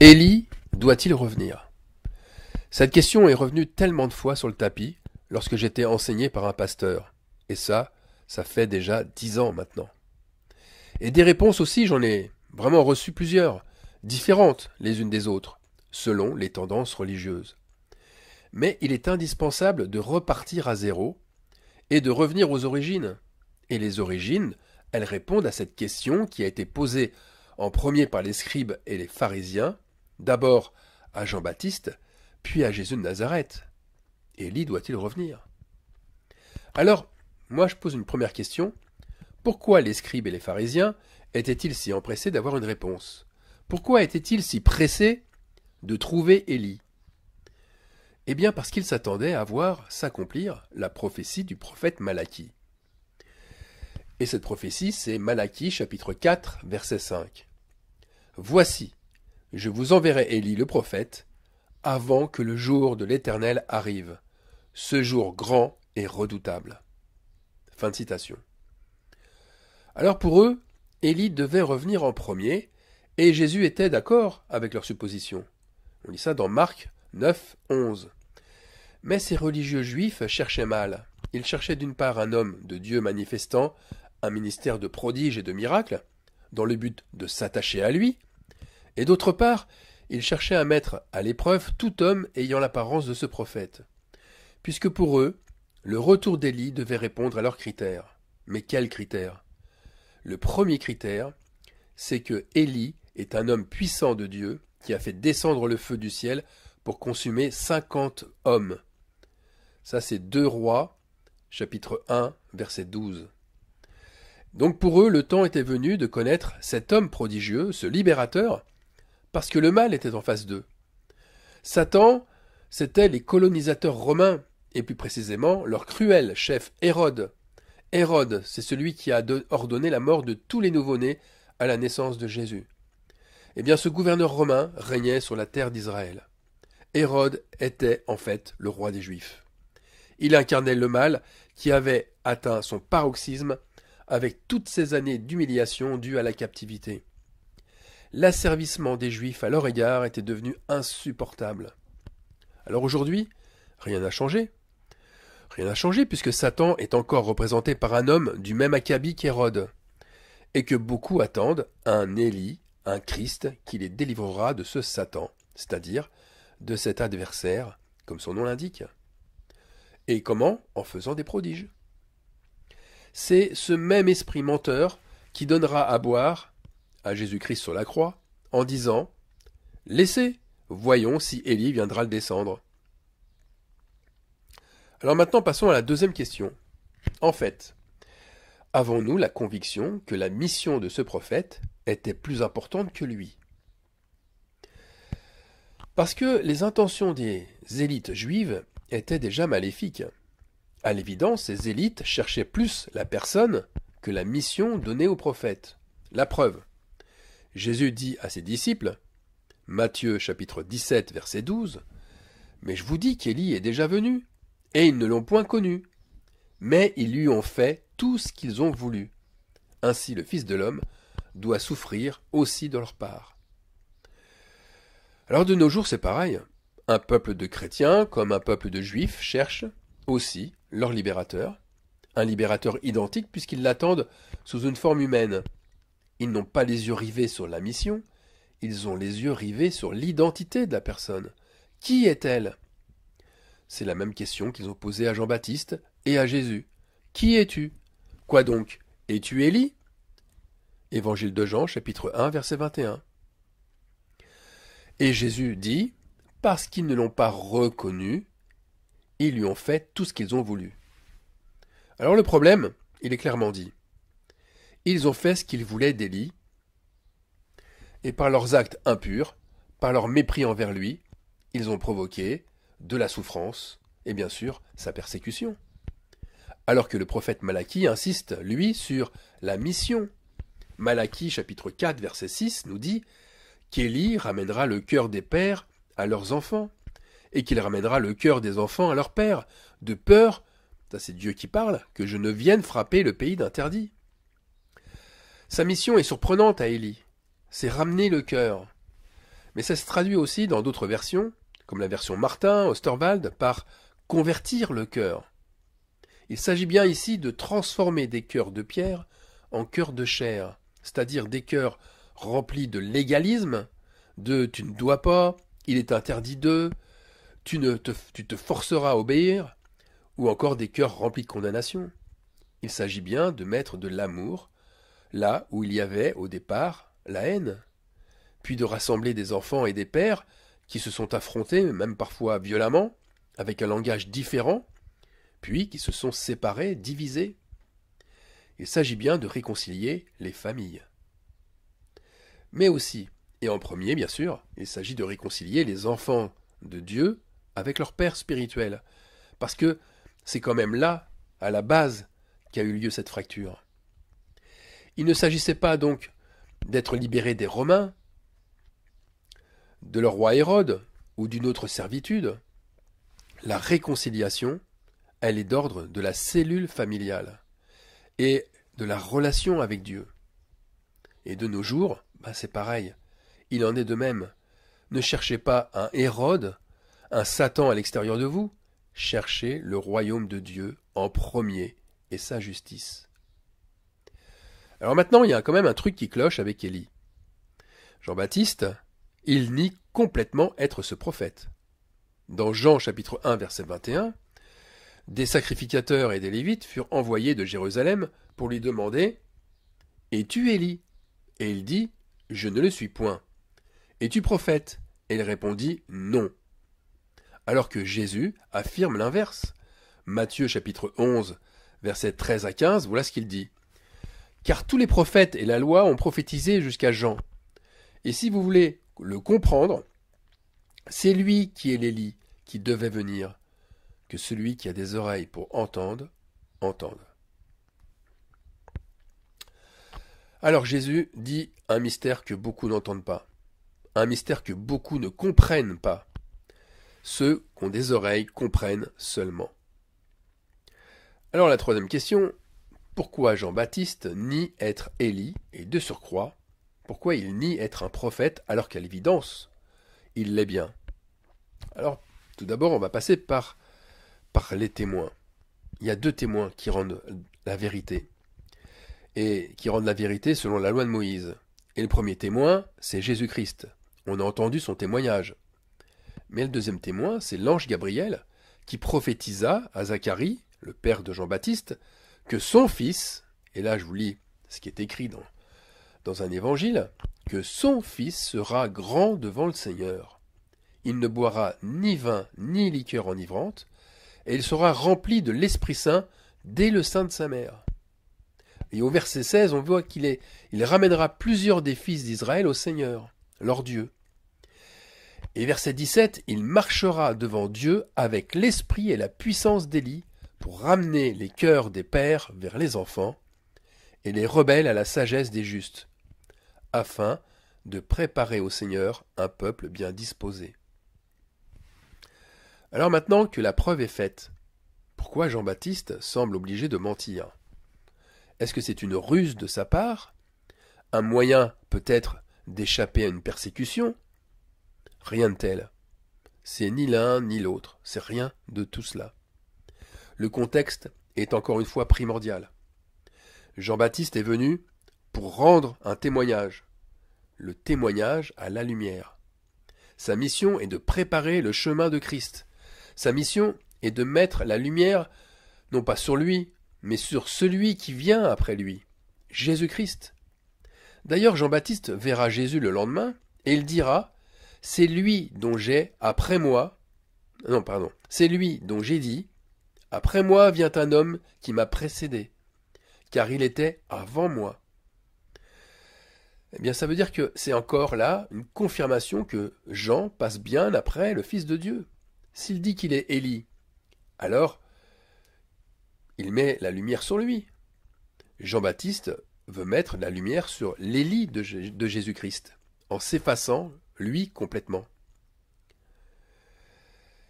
Élie doit-il revenir? Cette question est revenue tellement de fois sur le tapis lorsque j'étais enseigné par un pasteur. Et ça fait déjà 10 ans maintenant. Et des réponses aussi, j'en ai vraiment reçu plusieurs, différentes les unes des autres, selon les tendances religieuses. Mais il est indispensable de repartir à zéro et de revenir aux origines. Et les origines, elles répondent à cette question qui a été posée en premier par les scribes et les pharisiens, d'abord à Jean-Baptiste, puis à Jésus de Nazareth. Élie doit-il revenir? Alors, moi je pose une première question. Pourquoi les scribes et les pharisiens étaient-ils si empressés d'avoir une réponse? Pourquoi étaient-ils si pressés de trouver Élie? Eh bien parce qu'ils s'attendaient à voir s'accomplir la prophétie du prophète Malachie. Et cette prophétie, c'est Malachie chapitre 4, verset 5. Voici, je vous enverrai Élie le prophète, avant que le jour de l'Éternel arrive, ce jour grand et redoutable. Fin de citation. Alors pour eux, Élie devait revenir en premier, et Jésus était d'accord avec leur supposition. On lit ça dans Marc 9, 11. Mais ces religieux juifs cherchaient mal. Ils cherchaient d'une part un homme de Dieu manifestant un ministère de prodiges et de miracles, dans le but de s'attacher à lui, et d'autre part, ils cherchaient à mettre à l'épreuve tout homme ayant l'apparence de ce prophète, puisque pour eux, le retour d'Élie devait répondre à leurs critères. Mais quels critères? Le premier critère, c'est que Élie est un homme puissant de Dieu qui a fait descendre le feu du ciel pour consumer 50 hommes. Ça, c'est 2 Rois, chapitre 1, verset 12. Donc pour eux, le temps était venu de connaître cet homme prodigieux, ce libérateur, parce que le mal était en face d'eux. Satan, c'étaient les colonisateurs romains, et plus précisément leur cruel chef Hérode. Hérode, c'est celui qui a ordonné la mort de tous les nouveau-nés à la naissance de Jésus. Eh bien, ce gouverneur romain régnait sur la terre d'Israël. Hérode était en fait le roi des Juifs. Il incarnait le mal qui avait atteint son paroxysme avec toutes ces années d'humiliation dues à la captivité. L'asservissement des Juifs à leur égard était devenu insupportable. Alors aujourd'hui, rien n'a changé. Rien n'a changé puisque Satan est encore représenté par un homme du même acabit qu'Hérode, et que beaucoup attendent un Élie, un Christ qui les délivrera de ce Satan, c'est-à-dire de cet adversaire, comme son nom l'indique. Et comment? En faisant des prodiges. C'est ce même esprit menteur qui donnera à boire à Jésus-Christ sur la croix en disant « Laissez, voyons si Élie viendra le descendre. » Alors maintenant passons à la deuxième question. En fait, avons-nous la conviction que la mission de ce prophète était plus importante que lui? Parce que les intentions des élites juives étaient déjà maléfiques. À l'évidence, ces élites cherchaient plus la personne que la mission donnée au prophète. La preuve. Jésus dit à ses disciples, Matthieu chapitre 17 verset 12, « Mais je vous dis qu'Élie est déjà venu, et ils ne l'ont point connu, mais ils lui ont fait tout ce qu'ils ont voulu. Ainsi le Fils de l'homme doit souffrir aussi de leur part. » Alors de nos jours c'est pareil. Un peuple de chrétiens comme un peuple de juifs cherche aussi leur libérateur, un libérateur identique puisqu'ils l'attendent sous une forme humaine. Ils n'ont pas les yeux rivés sur la mission, ils ont les yeux rivés sur l'identité de la personne. Qui est-elle? C'est la même question qu'ils ont posée à Jean-Baptiste et à Jésus. Qui es-tu? Quoi donc? Es-tu Élie? Évangile de Jean, chapitre 1, verset 21. Et Jésus dit, parce qu'ils ne l'ont pas reconnu, ils lui ont fait tout ce qu'ils ont voulu. Alors le problème, il est clairement dit. Ils ont fait ce qu'ils voulaient d'Élie, et par leurs actes impurs, par leur mépris envers lui, ils ont provoqué de la souffrance et bien sûr sa persécution. Alors que le prophète Malachie insiste, lui, sur la mission. Malachie chapitre 4 verset 6 nous dit qu'Élie ramènera le cœur des pères à leurs enfants, et qu'il ramènera le cœur des enfants à leurs pères, de peur, ça c'est Dieu qui parle, que je ne vienne frapper le pays d'interdit. Sa mission est surprenante à Élie, c'est ramener le cœur. Mais ça se traduit aussi dans d'autres versions, comme la version Martin, Osterwald, par convertir le cœur. Il s'agit bien ici de transformer des cœurs de pierre en cœurs de chair, c'est-à-dire des cœurs remplis de légalisme, de tu ne dois pas, il est interdit de, tu te forceras à obéir, ou encore des cœurs remplis de condamnation. Il s'agit bien de mettre de l'amour là où il y avait au départ la haine, puis de rassembler des enfants et des pères qui se sont affrontés, même parfois violemment, avec un langage différent, puis qui se sont séparés, divisés. Il s'agit bien de réconcilier les familles. Mais aussi, et en premier bien sûr, il s'agit de réconcilier les enfants de Dieu avec leur Père spirituel, parce que c'est quand même là, à la base, qu'a eu lieu cette fracture. Il ne s'agissait pas donc d'être libéré des Romains, de leur roi Hérode, ou d'une autre servitude. La réconciliation, elle est d'ordre de la cellule familiale et de la relation avec Dieu. Et de nos jours, c'est pareil. Il en est de même. Ne cherchez pas un Hérode, un Satan à l'extérieur de vous. Cherchez le royaume de Dieu en premier et sa justice. Alors maintenant, il y a quand même un truc qui cloche avec Élie. Jean-Baptiste, il nie complètement être ce prophète. Dans Jean chapitre 1 verset 21, des sacrificateurs et des Lévites furent envoyés de Jérusalem pour lui demander « Es-tu Élie » Et il dit « Je ne le suis point. »« Es-tu prophète » Et il répondit « Non. » Alors que Jésus affirme l'inverse. Matthieu chapitre 11 versets 13 à 15, voilà ce qu'il dit. « Car tous les prophètes et la loi ont prophétisé jusqu'à Jean. Et si vous voulez le comprendre, c'est lui qui est l'Élie qui devait venir. Que celui qui a des oreilles pour entendre, entende. » Alors Jésus dit un mystère que beaucoup n'entendent pas, un mystère que beaucoup ne comprennent pas. Ceux qui ont des oreilles comprennent seulement. Alors la troisième question, pourquoi Jean-Baptiste nie être Élie, et de surcroît, pourquoi il nie être un prophète alors qu'à l'évidence, il l'est bien? Alors, tout d'abord, on va passer par les témoins. Il y a deux témoins qui rendent la vérité, et qui rendent la vérité selon la loi de Moïse. Et le premier témoin, c'est Jésus-Christ. On a entendu son témoignage. Mais le deuxième témoin, c'est l'ange Gabriel, qui prophétisa à Zacharie, le père de Jean-Baptiste, que son fils, et là je vous lis ce qui est écrit dans un évangile, que son fils sera grand devant le Seigneur. Il ne boira ni vin ni liqueur enivrante, et il sera rempli de l'Esprit Saint dès le sein de sa mère. Et au verset 16, on voit il ramènera plusieurs des fils d'Israël au Seigneur, leur Dieu. Et verset 17, il marchera devant Dieu avec l'esprit et la puissance d'Élie pour ramener les cœurs des pères vers les enfants et les rebelles à la sagesse des justes, afin de préparer au Seigneur un peuple bien disposé. Alors maintenant que la preuve est faite, pourquoi Jean-Baptiste semble obligé de mentir? Est-ce que c'est une ruse de sa part? Un moyen peut-être d'échapper à une persécution? Rien de tel. C'est ni l'un ni l'autre, c'est rien de tout cela. Le contexte est encore une fois primordial. Jean-Baptiste est venu pour rendre un témoignage, le témoignage à la lumière. Sa mission est de préparer le chemin de Christ. Sa mission est de mettre la lumière, non pas sur lui, mais sur celui qui vient après lui, Jésus-Christ. D'ailleurs, Jean-Baptiste verra Jésus le lendemain, et il dira « C'est lui dont j'ai, après moi, c'est lui dont j'ai dit, après moi vient un homme qui m'a précédé, car il était avant moi. » Eh bien, ça veut dire que c'est encore là une confirmation que Jean passe bien après le Fils de Dieu. S'il dit qu'il est Élie, alors il met la lumière sur lui. Jean-Baptiste veut mettre la lumière sur l'Élie de Jésus-Christ, en s'effaçant, lui, complètement.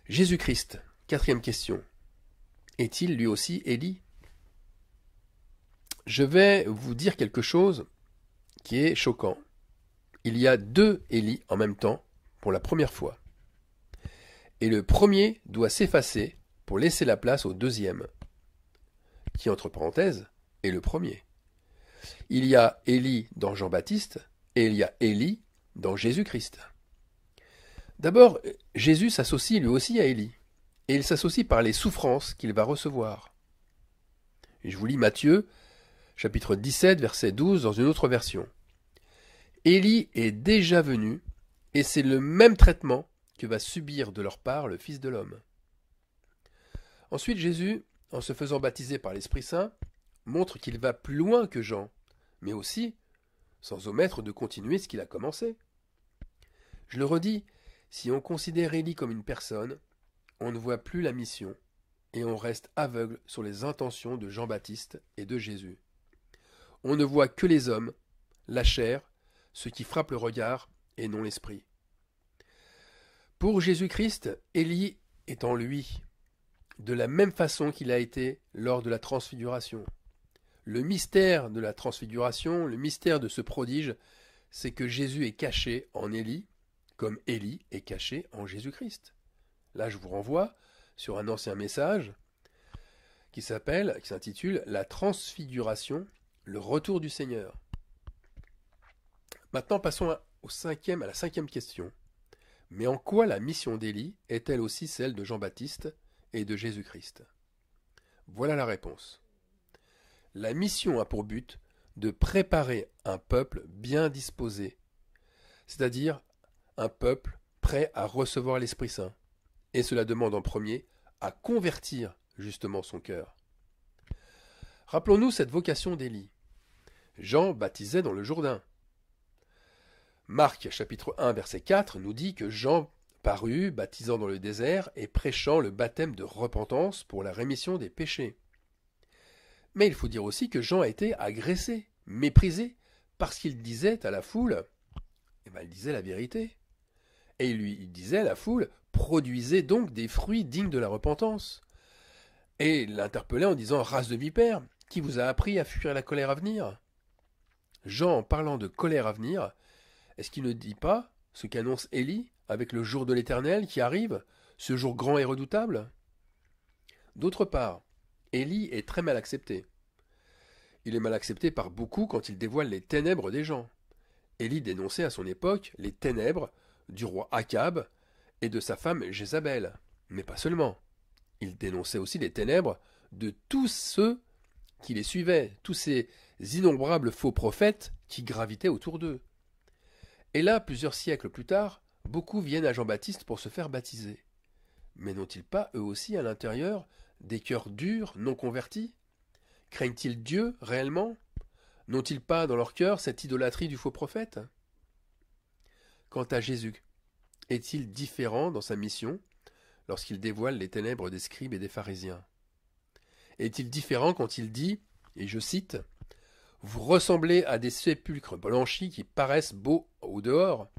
Jésus-Christ, quatrième question. Est-il lui aussi Élie? Je vais vous dire quelque chose qui est choquant. Il y a deux Élie en même temps pour la première fois. Et le premier doit s'effacer pour laisser la place au deuxième, qui entre parenthèses est le premier. Il y a Élie dans Jean-Baptiste et il y a Élie dans Jésus-Christ. D'abord, Jésus s'associe lui aussi à Élie, et il s'associe par les souffrances qu'il va recevoir. Je vous lis Matthieu, chapitre 17, verset 12, dans une autre version. Élie est déjà venu, et c'est le même traitement que va subir de leur part le Fils de l'homme. Ensuite, Jésus, en se faisant baptiser par l'Esprit Saint, montre qu'il va plus loin que Jean, mais aussi sans omettre de continuer ce qu'il a commencé. Je le redis, si on considère Élie comme une personne, on ne voit plus la mission, et on reste aveugle sur les intentions de Jean-Baptiste et de Jésus. On ne voit que les hommes, la chair, ce qui frappe le regard, et non l'esprit. Pour Jésus-Christ, Élie est en lui, de la même façon qu'il a été lors de la transfiguration. Le mystère de la transfiguration, le mystère de ce prodige, c'est que Jésus est caché en Élie, comme Élie est caché en Jésus-Christ. Là, je vous renvoie sur un ancien message qui s'intitule « La transfiguration, le retour du Seigneur ». Maintenant, passons à la cinquième question. Mais en quoi la mission d'Élie est-elle aussi celle de Jean-Baptiste et de Jésus-Christ? Voilà la réponse. La mission a pour but de préparer un peuple bien disposé, c'est-à-dire un peuple prêt à recevoir l'Esprit Saint. Et cela demande en premier à convertir justement son cœur. Rappelons-nous cette vocation d'Élie. Jean baptisait dans le Jourdain. Marc chapitre 1 verset 4 nous dit que Jean parut baptisant dans le désert et prêchant le baptême de repentance pour la rémission des péchés. Mais il faut dire aussi que Jean a été agressé, méprisé, parce qu'il disait à la foule, il disait la vérité. Et il disait à la foule, produisez donc des fruits dignes de la repentance. Et il l'interpellait en disant, race de vipères, qui vous a appris à fuir la colère à venir? Jean, en parlant de colère à venir, est-ce qu'il ne dit pas ce qu'annonce Élie avec le jour de l'Éternel qui arrive, ce jour grand et redoutable? D'autre part, Élie est très mal accepté. Il est mal accepté par beaucoup quand il dévoile les ténèbres des gens. Élie dénonçait à son époque les ténèbres du roi Akab et de sa femme Jézabel. Mais pas seulement. Il dénonçait aussi les ténèbres de tous ceux qui les suivaient, tous ces innombrables faux prophètes qui gravitaient autour d'eux. Et là, plusieurs siècles plus tard, beaucoup viennent à Jean-Baptiste pour se faire baptiser. Mais n'ont-ils pas, eux aussi, à l'intérieur, des cœurs durs, non convertis? Craignent-ils Dieu, réellement? N'ont-ils pas dans leur cœur cette idolâtrie du faux prophète? Quant à Jésus, est-il différent dans sa mission lorsqu'il dévoile les ténèbres des scribes et des pharisiens? Est-il différent quand il dit, et je cite, « Vous ressemblez à des sépulcres blanchis qui paraissent beaux au dehors,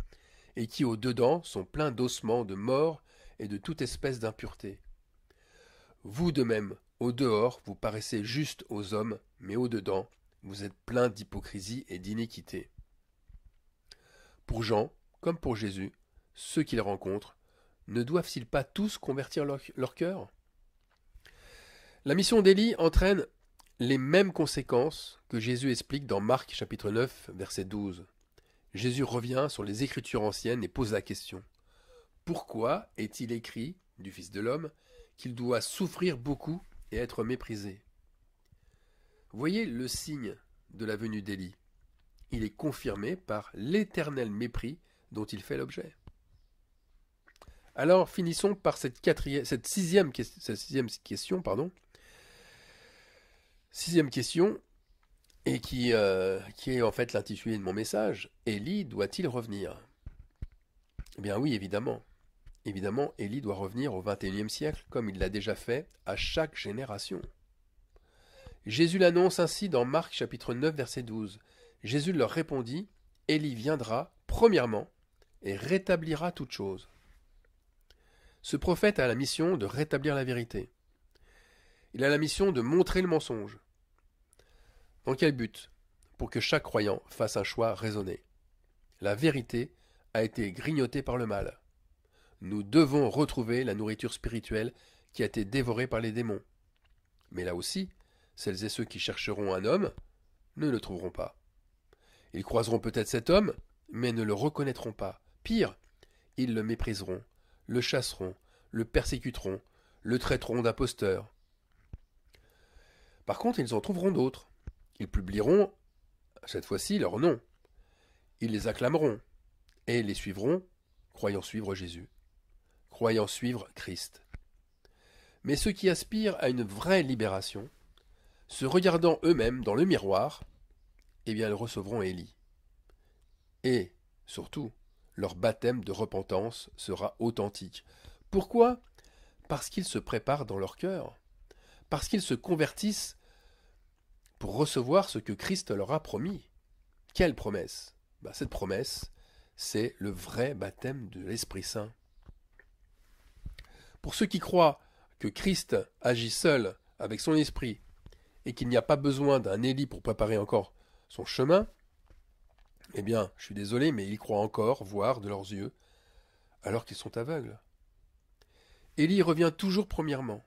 et qui au dedans sont pleins d'ossements, de morts et de toute espèce d'impureté. Vous de même, au dehors, vous paraissez juste aux hommes, mais au dedans, vous êtes pleins d'hypocrisie et d'iniquité. » Pour Jean, comme pour Jésus, ceux qu'il rencontre, ne doivent-ils pas tous convertir leur cœur? La mission d'Élie entraîne les mêmes conséquences que Jésus explique dans Marc chapitre 9, verset 12. Jésus revient sur les Écritures anciennes et pose la question. Pourquoi est-il écrit du Fils de l'homme qu'il doit souffrir beaucoup et être méprisé? Voyez le signe de la venue d'Élie. Il est confirmé par l'éternel mépris dont il fait l'objet. Alors finissons par cette sixième question, et qui est en fait l'intitulé de mon message. Élie doit-il revenir? Eh bien oui, évidemment. Évidemment, Élie doit revenir au XXIe siècle, comme il l'a déjà fait à chaque génération. Jésus l'annonce ainsi dans Marc chapitre 9, verset 12. Jésus leur répondit, Élie viendra, premièrement, et rétablira toutes choses. Ce prophète a la mission de rétablir la vérité. Il a la mission de montrer le mensonge. Dans quel but? Pour que chaque croyant fasse un choix raisonné. La vérité a été grignoté par le mal. Nous devons retrouver la nourriture spirituelle qui a été dévorée par les démons. Mais là aussi, celles et ceux qui chercheront un homme ne le trouveront pas. Ils croiseront peut-être cet homme, mais ne le reconnaîtront pas. Pire, ils le mépriseront, le chasseront, le persécuteront, le traiteront d'imposteur. Par contre, ils en trouveront d'autres. Ils publieront, cette fois-ci, leur nom. Ils les acclameront et les suivront, croyant suivre Jésus, croyant suivre Christ. Mais ceux qui aspirent à une vraie libération, se regardant eux-mêmes dans le miroir, eh bien, ils recevront Élie. Et, surtout, leur baptême de repentance sera authentique. Pourquoi ? Parce qu'ils se préparent dans leur cœur, parce qu'ils se convertissent pour recevoir ce que Christ leur a promis. Quelle promesse ? Cette promesse, c'est le vrai baptême de l'Esprit Saint. Pour ceux qui croient que Christ agit seul avec son esprit et qu'il n'y a pas besoin d'un Élie pour préparer encore son chemin, eh bien, je suis désolé, mais ils croient encore voir de leurs yeux alors qu'ils sont aveugles. Élie revient toujours premièrement,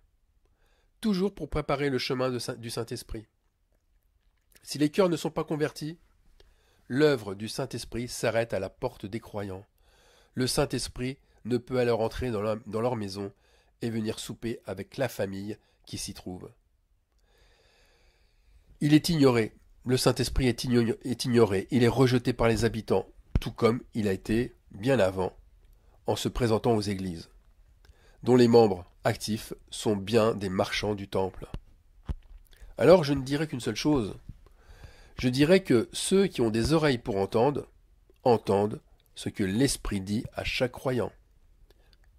toujours pour préparer le chemin du Saint-Esprit. Si les cœurs ne sont pas convertis, l'œuvre du Saint-Esprit s'arrête à la porte des croyants. Le Saint-Esprit ne peut alors entrer dans leur maison et venir souper avec la famille qui s'y trouve. Il est ignoré, le Saint-Esprit est ignoré, il est rejeté par les habitants, tout comme il a été bien avant, en se présentant aux églises, dont les membres actifs sont bien des marchands du temple. Alors je ne dirais qu'une seule chose, je dirais que ceux qui ont des oreilles pour entendre, entendent ce que l'Esprit dit à chaque croyant.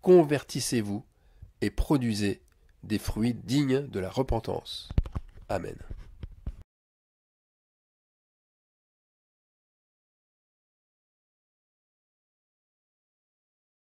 Convertissez-vous et produisez des fruits dignes de la repentance. Amen.